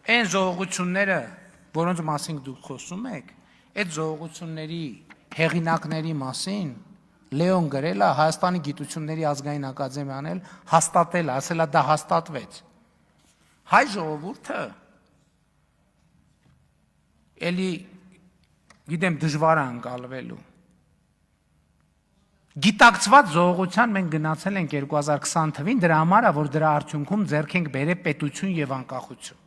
Այն զողողությունները, որոնց մասին դուք խոսում եք, այդ զողողությունների հեղինակների մասին Լեոն գրել է Հայաստանի գիտությունների ազգային ակադեմիան էլ հաստատել, ասել է դա հաստատվեց։ Հայ ժողովուրդը էլի գիտեմ դժվար է անցալվելու։ Գիտակցված զողողության մենք գնացել ենք 2020 թվին, դրա համար է, որ դրա արդյունքում ձեռք ենք բերել պետություն եւ անկախություն։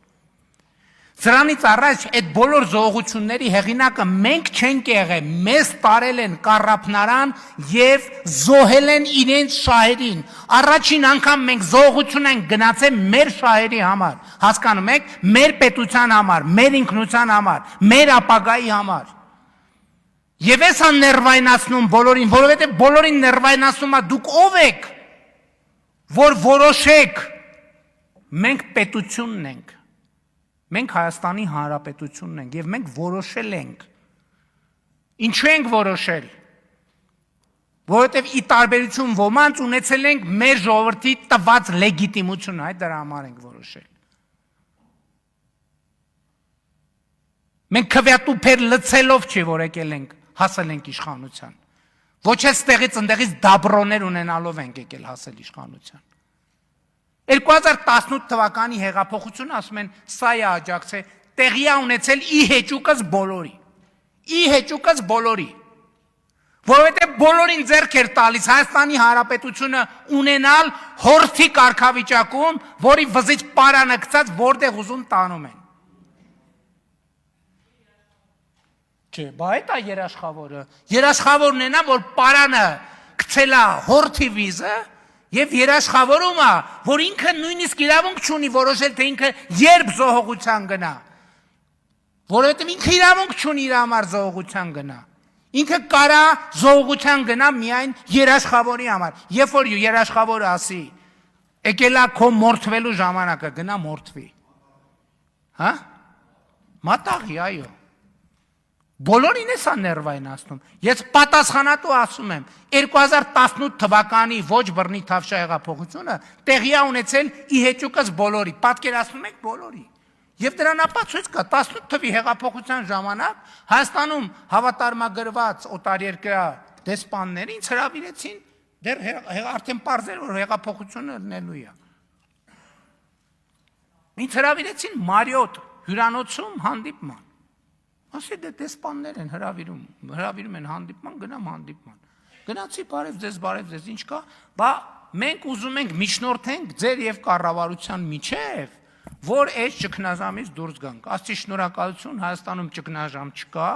Սրանից առաջ այդ բոլոր զողողությունների հեղինակը մենք չենք եղել, մեզ տարել են կառափնարան եւ զոհել են իրենց շահերին։ Առաջին անգամ մենք զողողություն ենք գնացել մեր շահերի համար, հասկանում եք, մեր պետության համար, մեր ինքնության համար, մեր ապագայի համար։ Եվ էս ան ներվայնացնում բոլորին, որովհետև բոլորին ներվայնացնում է դուք ով եք, որ որոշեք, մենք պետությունն ենք, մենք Հայաստանի Հանրապետությունն ենք և մենք որոշել ենք, ինչու ենք որոշել, որովհետև ի տարբերություն ոմանց ունեցել ենք մեր ժողովրդի տված լեգիտիմությունը, այդ դրա համար ենք որոշել։ Մենք քվեատուփեր լցելով չի որ եկել ենք, հասել ենք իշխանության։ Ոչ էլ ստեղից ընդեղից դաբրոներ ունենալով ենք եկել հասել իշխանության։ 2018 թվականի հեղափոխությունը ասում են սա է աջակցել, տեղի է ունեցել ի հեճուկս բոլորի։ Ի հեճուկս բոլորի։ Որովհետև բոլորին ձեռք էր տալիս Հայաստանի Հանրապետությունը ունենալ հորթի կարգավիճակում, որի վզից պարանը գցած որտեղ ուզում տանում են։ Չէ, բա այդ է երաշխավորը։ Երաշխավորն է նա, որ պարանը գցել է հորթի վիզը եւ երաշխավորում է, որ ինքը նույնիսկ իրավունք չունի որոշել, թե ինքը երբ զոհողության գնա։ Որովհետեւ ինքը իրավունք չունի իր համար զոհողության գնա։ Ինքը կարա զոհողության գնա միայն երաշխավորի համար։ Երբ որ երաշխավորը ասի, եկել է քո մորթվելու ժամանակը, գնա մորթվի։ Հա? Մատաղի, այո։ Բոլորին է սա ներվայնացնում։ Ես պատասխանատու ասում եմ, 2018 թվականի ոչ բռնի թավշյա հեղափոխությունը տեղի է ունեցել ի հեճուկս բոլորի, պատկերացնում եք բոլորի։ Եվ դրան ապացույց կա 18 թվի հեղափոխության ժամանակ Հայաստանում հավատարմագրված օտարերկրյա դեսպանները ինձ հրավիրեցին, դեռ արդեն պարզել որ հեղափոխությունը լինելու է։ Ինձ հրավիրեցին Մարիոտ հյուրանոցում հանդիպման։ Ասի դե դեսպաններ են հրավիրում են հանդիպման, գնամ հանդիպման։ Գնացի բարև ձեզ, ինչ կա, բա մենք ուզում ենք միջնորդենք ձեր եւ կառավարության միջև, որ այս ճգնաժամից դուրս գանք։ Աստծի շնորհակալություն, Հայաստանում ճգնաժամ չկա,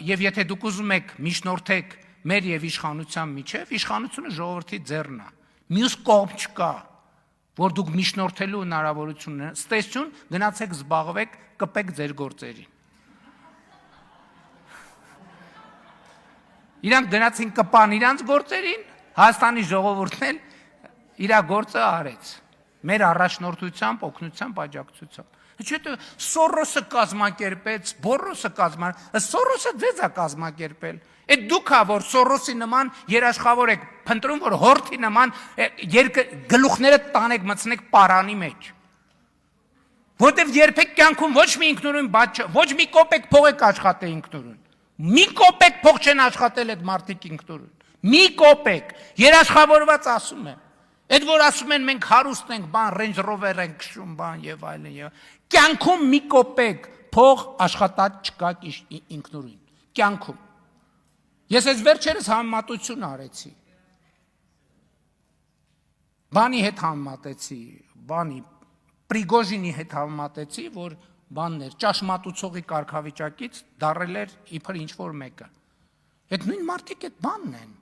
եւ եթե դուք ուզում եք միջնորդեք մեր եւ իշխանության միջև, իշխանությունը ժողովրդի ձեռն է։ Մյուս կողմ չկա, որ դուք միջնորդելու հնարավորություն ունենաք։ Ստեսություն, գնացեք զբաղվեք, կպեք ձեր գործերին։ Իրանք գնացին կպան իրանց գործերին, Հայաստանի ժողովուրդն էլ իր գործը արեց։ Մեր առաջնորդությամբ, օգնությամբ, աջակցությամբ։ Չէ՞ Սորոսը կազմակերպեց, Բորոսը Սորոսը ձեզ է կազմակերպել։ Այդ դուք ա որ Սորոսի նման երաշխավոր եք, փնտրում որ հորթի նման գլուխները տանեք մտցնեք պարանի մեջ։ Որտեվ երբեք կյանքում ոչ մի ինքնուրույն բաց, ոչ մի կոպեկ փող եք աշխատել ինքնուրույն։ Մի կոպեկ փող չեն աշխատել այդ մարդիկ ինքնուրույն։ Մի կոպեկ, երաշխավորված ասում եմ։ Այդ որ ասում են մենք հարուստ ենք, բան Range Rover ենք քշում, բան եւ այլն։ Կյանքում մի կոպեկ փող աշխատած չկա ինքնուրույն։ Կյանքում։ Ես այս վերջերս համեմատություն արեցի։ Բանի հետ համեմատեցի, Պրիգոժինի հետ համեմատեցի, որ բաններ, ճաշմատուցողի կարգավիճակից դարել էր իբր ինչ-որ մեկը։ Այդ նույն մարդիկ այդ բանն են։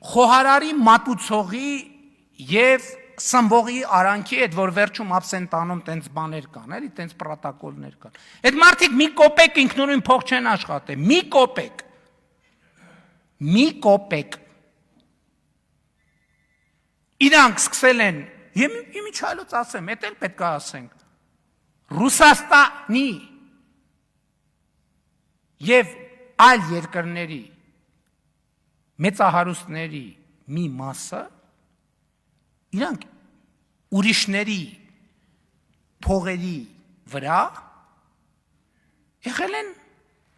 Խոհարարի մատուցողի և սնվողի արանքի այդ որ վերջում աբսենտանում տենց բաներ կան, էլի տենց պրոտոկոլներ կան։ Այդ մարդիկ մի կոպեկ ինքնուրույն փող չեն աշխատել, մի կոպեկ։ Մի կոպեկ։ Իրանք սկսել են Իմիջ այլոց ասեմ, էդ էլ պետք է ասենք, Ռուսաստանի և այլ երկրների մեծահարուստների մի մասը, իրանք ուրիշների փողերի վրա եղել են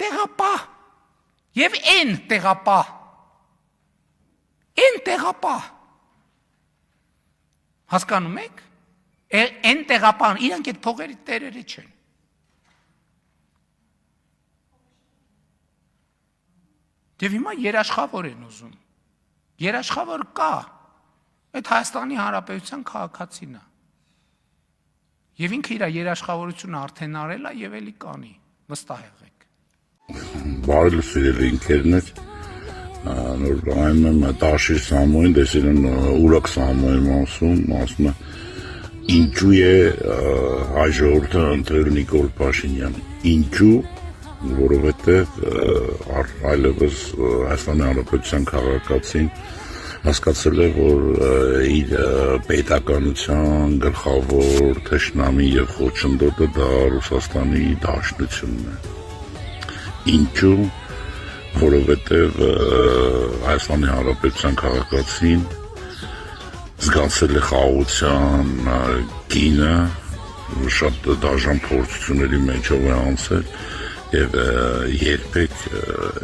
տեղապահ եւ այն տեղապահ հասկանում եք այն տեղապահն իրանք այդ փողերի տերերը չեն եւ հիմա երաշխավոր են ուզում երաշխավոր կա այդ Հայաստանի Հանրապետության քաղաքացին է եւ ինքը իր երաշխավորությունը արդեն արել է եւ էլի կանի վստահ եղեք բարի սիրելի ինքերներ նոր այն Տաշիր Սամոյին դեսին Ուրակ Սամոյին ասում է ինչու է հայ ժողովուրդը ընտրել Նիկոլ Փաշինյան ինչու որովհետեւ այլևս Հայաստանի Հանրապետության քաղաքացին հասկացել է, որ իր պետականության գլխավոր թշնամի եւ խոչընդոտը դա Ռուսաստանի Դաշնությունն է։ Ինչու՞, որովհետեւ Հայաստանի Հանրապետության քաղաքացին զգացել է խաղաղության գինը, շատ դաժան փորձությունների մեջով է անցել եւ երբեք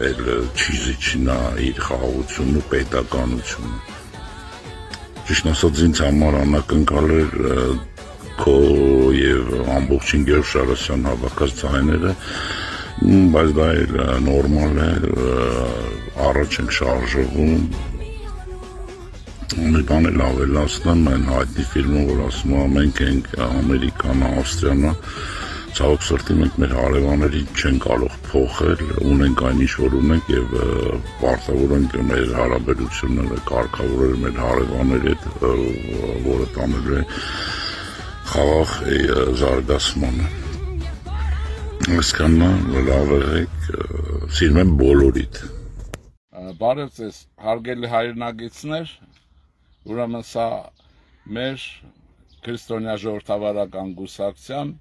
էլ չի զիջնա իր խաղաղությունն ու պետականությունը։ Ճիշտ ասած ինձ համար անակնկալ էր քո եւ ամբողջ Գեորգ Շարասյան հավաքած ձայները, բայց դա էլ նորմալ է, առաջ ենք շարժվում։ Մի բան էլ ավելացնեմ, այն հայտնի ֆիլմը, որ ասում է մենք ենք Ամերիկան, Ավստրիան, ցավոք սրտի մենք մեր հարևաններին չեն կարող փոխել, ունենք այն ինչ որ ունենք եւ պարտավոր ենք մեր հարաբերությունները կարգավորել մեր հարևանների հետ, որը տանել է խաղաղ զարգացմանը։ Այսքանն լավ եղեք, սիրում եմ բոլորիդ։ Բարև ձեզ, հարգելի հայրենագիտներ, ուրեմն սա մեր քրիստոնյա ժողովրդավարական կուսակցության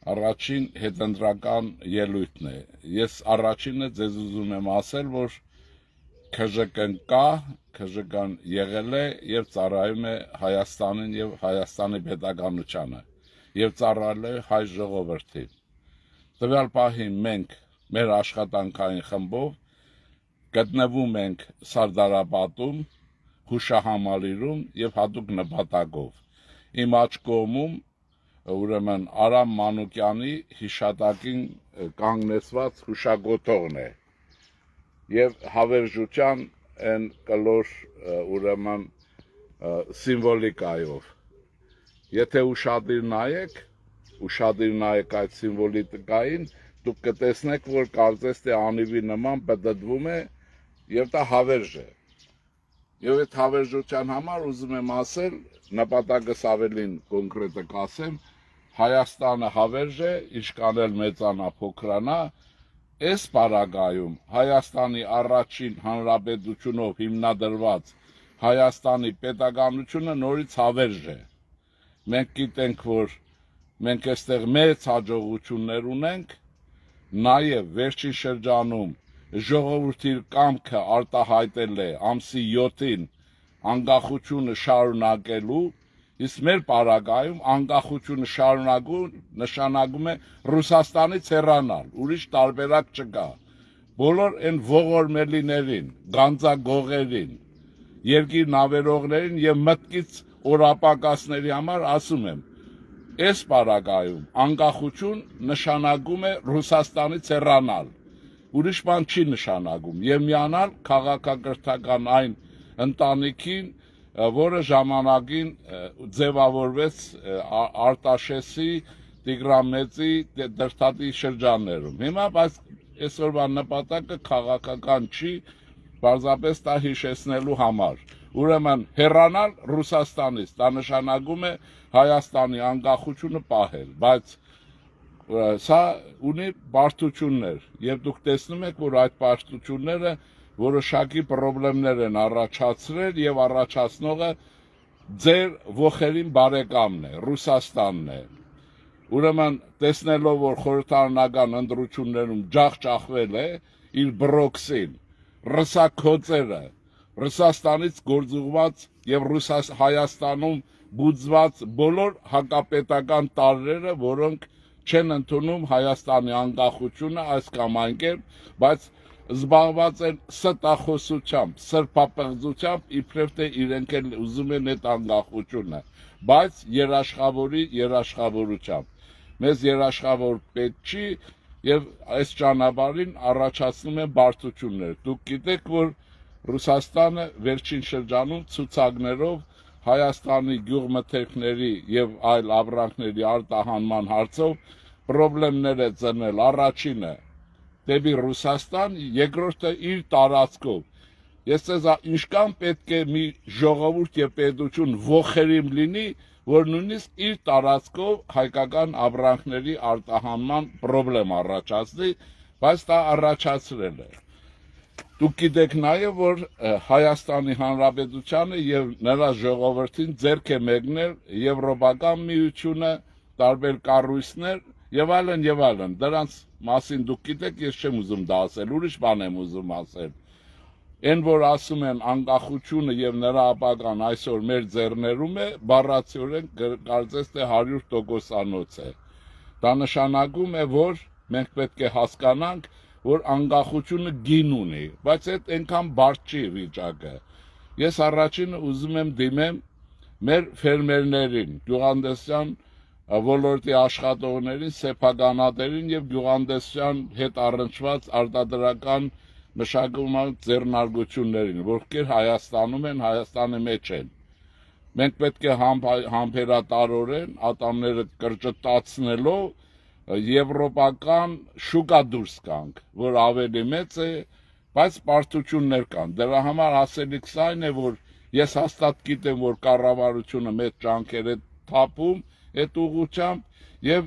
առաջին հետընտրական ելույթն է։ Ես առաջինը ձեզ ուզում եմ ասել, որ ՔԺԿ-ն կա, ՔԺԿ-ն եղել է եւ ծառայում է Հայաստանին եւ Հայաստանի պետականությանը եւ ծառայել է հայ ժողովրդին։ Տվյալ պահին մենք մեր աշխատանքային խմբով գտնվում ենք Սարդարապատում, հուշահամալիրում եւ հատուկ նպատակով։ Իմ աջ կողմում ուրեմն Արամ Մանուկյանի հիշատակին կանգնեցված հուշագոթողն է եւ հավերժության այն կլոր ուրեմն սիմվոլիկայով եթե ուշադիր նայեք այդ սիմվոլիկային դուք կտեսնեք որ կարծես թե անիվի նման բդդվում է եւ դա հավերժ է եւ այդ հավերժության համար ուզում եմ ասել նպատակս ավելին կոնկրետը կասեմ Հայաստանը հավերժ է, ինչքան էլ մեծանա փոքրանա, այս պարագայում Հայաստանի առաջին հանրապետությունով հիմնադրված Հայաստանի պետականությունը նորից հավերժ է։ Մենք գիտենք, որ մենք այստեղ մեծ հաջողություններ ունենք, նաև վերջին շրջանում ժողովրդի կամքը արտահայտել է ամսի 7-ին անկախությունը շարունակելու Իսկ մեր պարագայում անկախությունը նշանակում է Ռուսաստանից հեռանալ, ուրիշ տարբերակ չկա։ Բոլոր այն ողորմելիներին, գանձագողերին, երկիր նավերողներին եւ մտքից օրապակասների համար ասում եմ, այս պարագայում անկախություն նշանակում է Ռուսաստանից հեռանալ, ուրիշ բան չի նշանակում եւ միանալ քաղաքակրթական այն ընտանիքին որը ժամանակին ձևավորվեց Արտաշեսի, Տիգրան դրթատի շրջաններում։ Հիմա բայց այսօրվա նպատակը քաղաքական չի, պարզապես դա հիշեցնելու համար։ Ուրեմն հեռանալ Ռուսաստանից, դա նշանակում է Հայաստանի անկախությունը պահել, բայց սա ունի բարդություններ, եւ դուք տեսնում եք, որ այդ բարդությունները որոշակի խնդիրներ են առաջացրել եւ առաջացնողը ձեր ողերին բարեկամն է, Ռուսաստանն է։ Ուրեմն տեսնելով որ խորհրդարանական ընտրություններում ջախջախվել է իր բրոքսին, ռսակոծերը, Ռուսաստանից գործուղված եւ Հայաստանում բուծված բոլոր հակապետական տարրերը, որոնք չեն ընդունում Հայաստանի անկախությունը այս կամ այն կերպ, բայց զբաղված են ստախոսությամբ, սրբապղծությամբ, իբրև թե իրենք էլ ուզում են այդ անկախությունը, բայց երաշխավորությամբ։ Մեզ երաշխավոր պետք չի եւ այս ճանապարհին առաջացնում են բարդություններ։ Դուք գիտեք, որ Ռուսաստանը վերջին շրջանում ցուցակներով Հայաստանի գյուղմթերքների եւ այլ ապրանքների արտահանման հարցով խնդիրներ է ծնել։ Առաջինը դեպի Ռուսաստան, երկրորդը իր տարածքով։ Ես ցեզ ինչքան պետք է մի ժողովուրդ եւ պետություն ողերիմ լինի, որ նույնիսկ իր տարածքով հայկական ապրանքների արտահանման խնդրեմ առաջացնի, բայց դա առաջացրել է։ Դուք գիտեք նաեւ, որ Հայաստանի Հանրապետությանը եւ նրա ժողովրդին ձեռք է մեկնել Եվրոպական միությունը, տարբեր կառույցներ եւ այլն, դրանց մասին դուք գիտեք, ես չեմ ուզում դա ասել, ուրիշ բան եմ ուզում ասել։ Այն որ ասում են անկախությունը եւ նրա ապագան այսօր մեր ձեռներում է, բառացիորեն կարծես թե 100%-անոց է։ Դա նշանակում է, որ մենք պետք է հասկանանք, որ անկախությունը գին ունի, բայց այդ այնքան բարդ չի վիճակը։ Ես առաջինը ուզում եմ դիմեմ մեր ֆերմերներին, գյուղատնտեսության ոլորտի աշխատողներին, սեփականատերին եւ գյուղատնտեսության հետ առնչված արտադրական մշակման ձեռնարկություններին, որքեր Հայաստանում են, Հայաստանի մեջ են։ Մենք պետք է համբերատարորեն ատամները կրճտացնելով եվրոպական շուկա դուրս գանք, որ ավելի մեծ է, բայց բարդություններ կան։ Դրա համար ասելիքս այն է, որ ես հաստատ գիտեմ, որ կառավարությունը մեծ ջանքեր է թափում այդ ուղղությամբ եւ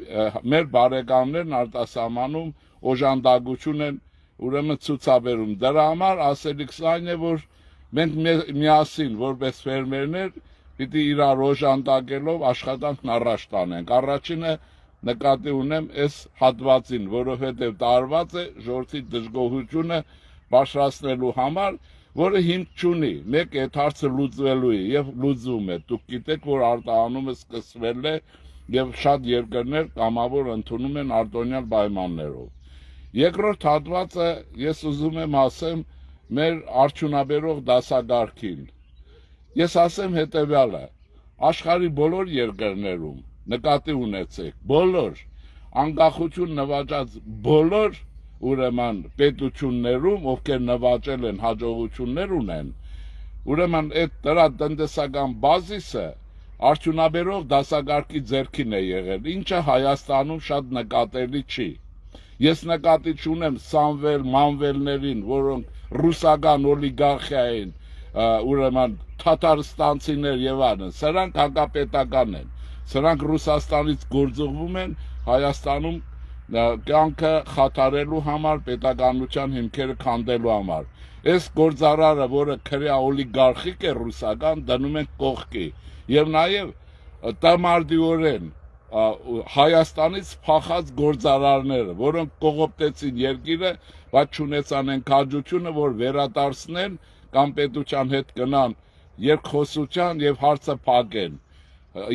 մեր բարեկամներն արտասահմանում օժանդակություն են ուրեմն ցուցաբերում։ Դրա համար ասելիքս այն է, որ մենք միասին որպես ֆերմերներ պիտի իրար օժանդակելով աշխատանքն առաջ տանենք։ Առաջինը նկատի ունեմ այս հատվածին, որովհետև տարված է ժողովրդի դժգոհությունը բարձրացնելու համար, որը հիմք չունի։ Մեկ այդ հարցը լուծվելու է եւ լուծվում է։ Դուք գիտեք, որ արտահանումը սկսվել է եւ շատ երկրներ կամավոր ընդունում են արտոնյալ պայմաններով։ Երկրորդ հատվածը ես ուզում եմ ասեմ մեր արդյունաբերող դասակարգին։ Ես ասեմ հետեւյալը. աշխարհի բոլոր երկրներում նկատի ունեցեք, բոլոր անկախություն նվաճած բոլոր ուրեմն պետություններում, ովքեր նվաճել են հաջողություններ ունեն, ուրեմն այդ դրա տնտեսական բազիսը արդյունաբերող դասակարգի ձեռքին է եղել, ինչը Հայաստանում շատ նկատելի չի։ Ես նկատի չունեմ Սամվել, Մանվելներին, որոնք ռուսական օլիգարխիա են, ուրեմն թաթարստանցիներ եւ այլն, սրանք հակապետական են։ Սրանք Ռուսաստանից գործողվում են Հայաստանում կյանքը խաթարելու համար, պետականության հիմքերը քանդելու համար։ Այս գործարարը, որը քրեա օլիգարխիկ է ռուսական, դնում են կողքի։ Եվ նաեւ տամարդիորեն Հայաստանից փախած գործարարները, որոնք կողոպտեցին երկիրը, բայց չունեցան են քաջությունը, որ վերադարձնեն կամ պետության հետ գնան երկխոսության եւ հարցը փակեն։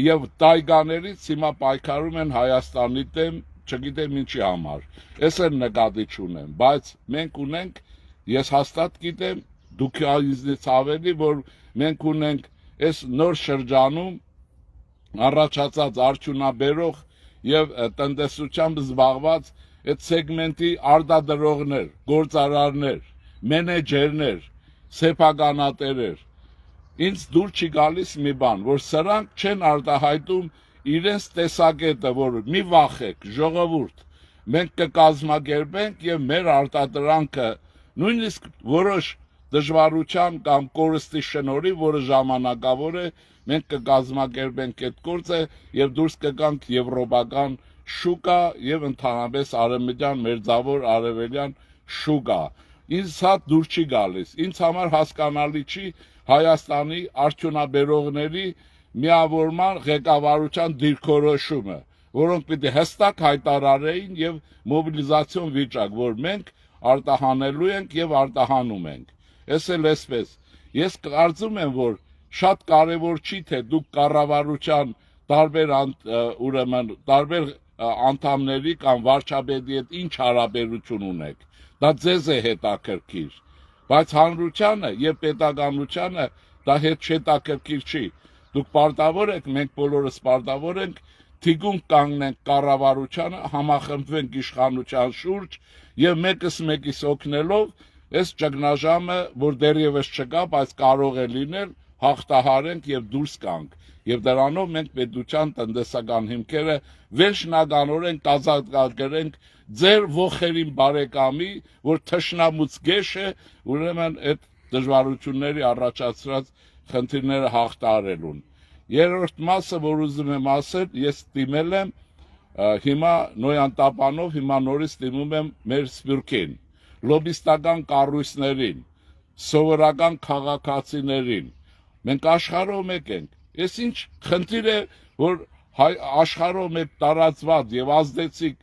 Եվ տայգաներից հիմա պայքարում են Հայաստանի դեմ, չգիտեմ ինչի համար։ Ես էլ նկատի չունեմ, բայց մենք ունենք, ես հաստատ գիտեմ, դուք ինձնից ավելի, որ մենք ունենք այս նոր շրջանում առաջացած արդյունաբերող եւ տնտեսությամբ զբաղված այդ սեգմենտի արտադրողներ, գործարարներ, մենեջերներ, սեփականատերեր։ Ինձ դուր չի գալիս մի բան, որ սրանք չեն արտահայտում իրենց տեսակետը, որ մի վախեք, ժողովուրդ, մենք կկազմակերպենք եւ մեր արտադրանքը նույնիսկ որոշ դժվարության կամ կորստի շնորհիվ, որը ժամանակավոր է, մենք կկազմակերպենք այդ գործը եւ դուրս կգանք եվրոպական շուկա եւ ընդհանրապես արևմտյան մերձավոր արևելյան շուկա։ Ինձ սա դուր չի գալիս։ Ինձ համար հասկանալի չի Հայաստանի արդյունաբերողների միավորման ղեկավարության դիրքորոշումը, որոնք պիտի հստակ հայտարարեին եւ մոբիլիզացիոն վիճակ, որ մենք արտահանելու ենք եւ արտահանում ենք։ Ես էլ էսպես։ Ես կարծում եմ, որ շատ կարևոր չի թե դուք կառավարության տարբեր անդամների կամ վարչապետի հետ ինչ հարաբերություն ունեք, դա ձեզ է հետաքրքիր, բայց հանրությանը եւ պետականությանը դա հետաքրքիր չի, դուք պարտավոր եք, մենք բոլորս պարտավոր ենք թիկունք կանգնենք կառավարությանը, համախմբվենք իշխանության շուրջ եւ մեկս մեկիս օգնելով այս ճգնաժամը, որ դեռևս չկա, բայց կարող է լինել, հաղթահարենք եւ դուրս գանք եւ դրանով մենք պետության տնտեսական հիմքերը վերջնականորեն կազատագրենք ձեր ողերին բարեկամի, որ թշնամուց գեշ է, ուրեմն այդ դժվարությունների առաջացրած խնդիրները հաղթահարելուն։ Երրորդ մասը, որ ուզում եմ ասել, ես դիմել եմ հիմա Նոյան Տապանով, հիմա նորից դիմում եմ մեր սփյուռքին, լոբիստական կառույցներին, սովորական քաղաքացիներին։ Մենք աշխարհով մեկ ենք։ Ես ինչ խնդիր է, որ աշխարհով մեկ տարածված եւ ազդեցիկ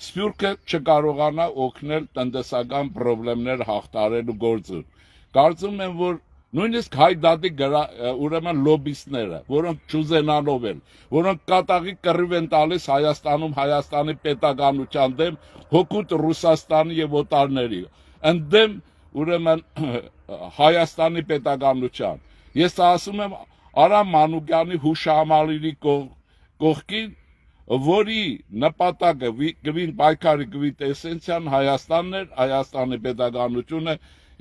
սփյուռքը չկարողանա օգնել տնտեսական խնդիրներ հաղթահարելու գործում։ Կարծում եմ, որ նույնիսկ հայդատի ուրեմն լոբիստները, որոնք ճուզենալով են, որոնք կատաղի կռիվ են տալիս Հայաստանում Հայաստանի պետականության դեմ, հօգուտ Ռուսաստանի եւ օտարների, ընդդեմ ուրեմն Հայաստանի պետականության։ Ես ասում եմ Արամ Մանուկյանի հուշահամալիրի կողքին, որի նպատակը գվին պայքարի գվի տեսենցիան Հայաստանն էր, Հայաստանի պետականությունը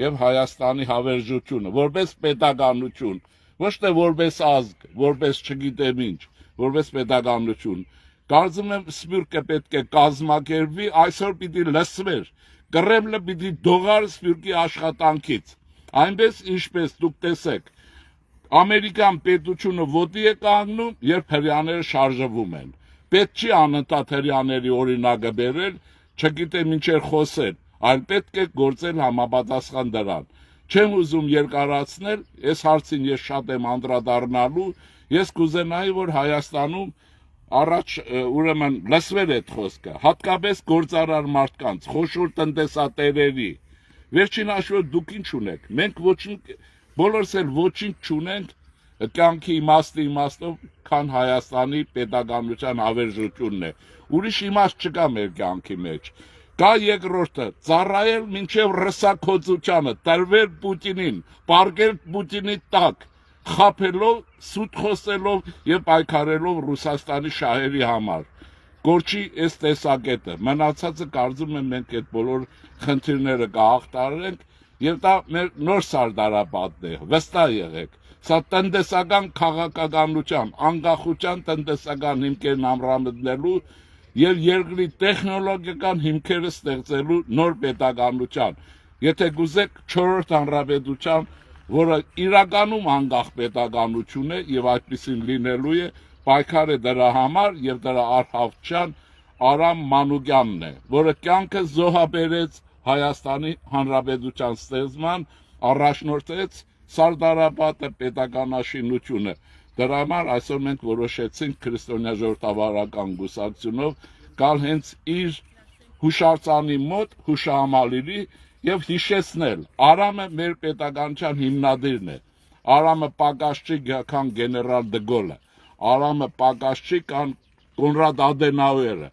եւ Հայաստանի հավերժությունը, որպես պետականություն, ոչ թե որպես ազգ, որպես չգիտեմ ինչ, որպես պետականություն։ Կարծում եմ սփյուռքը պետք է կազմակերպվի, այսօր պիտի լսվեր, Կրեմլը պիտի դողար սփյուռքի աշխատանքից, այնպես ինչպես դուք տեսեք, Ամերիկան պետությունը ոտի է կանգնում, երբ հրեաները շարժվում են։ Պետք չի անընդհատ հրեաների օրինակը բերել, չգիտեմ ինչեր խոսել, այլ պետք է գործել համապատասխան դրան։ Չեմ ուզում երկարացնել, այս հարցին ես շատ եմ անդրադառնալու, ես կուզենայի, որ Հայաստանում առաջ ուրեմն լսվեր այդ խոսքը, հատկապես գործարար մարդկանց, խոշոր տնտեսատերերի։ Վերջին հաշվով դուք ինչ ունեք, մենք ոչինչ բոլորս էլ ոչինչ չունենք կյանքի իմաստով, քան Հայաստանի պետականության հավերժությունն է։ Ուրիշ իմաստ չկա մեր կյանքի մեջ։ Կա երկրորդը, ծառայել մինչև ռսակոծությանը, տրվել Պուտինին, պարգել Պուտինի տակ, խաբելով, սուտ խոսելով եւ պայքարելով Ռուսաստանի շահերի համար։ Գործի այս տեսակետը, մնացածը կարծում եմ մենք այդ բոլոր խնդիրները կհաղթահարենք եւ դա մեր նոր սարդարապետն է, վստահ եղեք։ Սա տնտեսական քաղաքականության, անկախության տնտեսական հիմքերն ամրապնդելու եւ երկրի տեխնոլոգիական հիմքերը ստեղծելու նոր պետականության։ Եթե գուզեք 4-րդ հանրապետության, որը իրականում անկախ պետականություն է եւ այդպեսին լինելու է, պայքարը դրա համար եւ դրա արհավտչան Արամ Մանուկյանն է, որը կյանքը զոհաբերեց Հայաստանի Հանրապետության ստեղծման, առաջնորդեց սարդարապետը պետականաշինությունը։ Դրա համար այսօր մենք որոշեցինք քրիստոնյա ժողովրդավարական գուսակցությունով գալ հենց իր հուշարձանի մոտ հուշահամալիրի եւ հիշեցնել Արամը մեր պետականության հիմնադիրն է։ Արամը պակաս չի քան գեներալ դե Գոլը, Արամը պակաս չի քան Կոնրադ Ադենաուերը,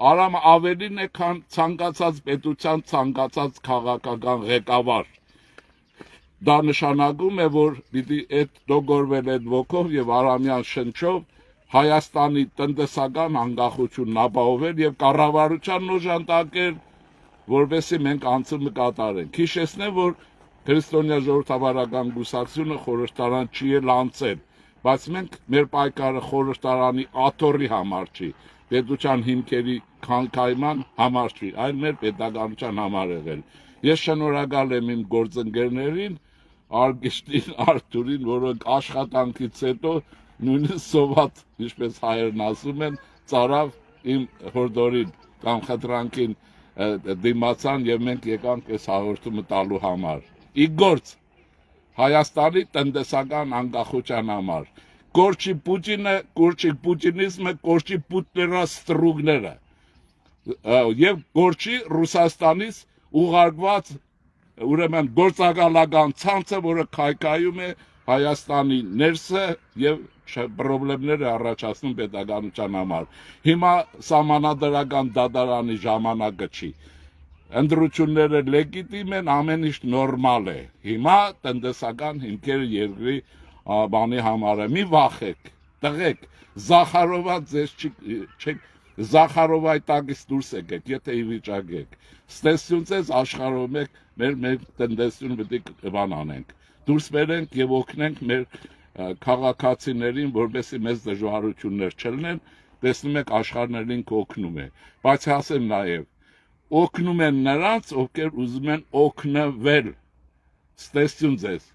Արամը ավելին է քան ցանկացած պետության ցանկացած քաղաքական ղեկավար։ Դա նշանակում է, որ պիտի այդ դոգորվել այդ ոգով եւ արամյան շնչով Հայաստանի տնտեսական անկախությունն ապահովել եւ կառավարության օժանդակել, որովհետեւ մենք անցումը կատարենք։ Հիշեցնեմ, որ քրիստոնյա ժողովրդավարական գուսակցությունը խորհրդարան չի էլ անցել, բայց մենք մեր պայքարը խորհրդարանի աթոռի համար չի, պետության հիմքերի քանքայման համար չի, այլ մեր պետականության համար եղել։ Ես շնորհակալ եմ իմ գործընկերներին, Արգիշտին, Արթուրին, որոնք աշխատանքից հետո նույնիսկ սոված, ինչպես հայերն ասում են, ծարավ իմ հորդորին կամ խտրանքին դիմացան եւ մենք եկանք այս հաղորդումը տալու համար։ Ի գործ Հայաստանի տնտեսական անկախության համար։ Կորչի Պուտինը, կորչի պուտինիզմը, կորչի Պուտլերա ստրուգները եւ կորչի Ռուսաստանից ուղարկված ուրեմն գործակալական ցանցը, որը քայքայում է Հայաստանի ներսը եւ խնդիրները առաջացնում պետականության համար։ Հիմա սահմանադրական դատարանի ժամանակը չի։ Ընտրությունները լեգիտիմ են, ամեն ինչ նորմալ է։ Հիմա տնտեսական հիմքերը երկրի բանի համար է։ Մի վախեք, տղեկ, Զախարովա ձեզ չի Զախարովայի տակից դուրս եկեք, եթե ի վիճակ եք։ Ստեսություն ձեզ աշխարհում եք, մեր տնտեսությունը պետք է բան անենք։ Դուրս բերենք եւ օգնենք մեր քաղաքացիներին, որովհետեւ մեծ դժվարություններ չլինեն, տեսնում եք աշխարհներին կօգնում է, բայց ասեմ նաեւ օգնում են նրանց, ովքեր ուզում են օգնվել, ստեսություն ձեզ,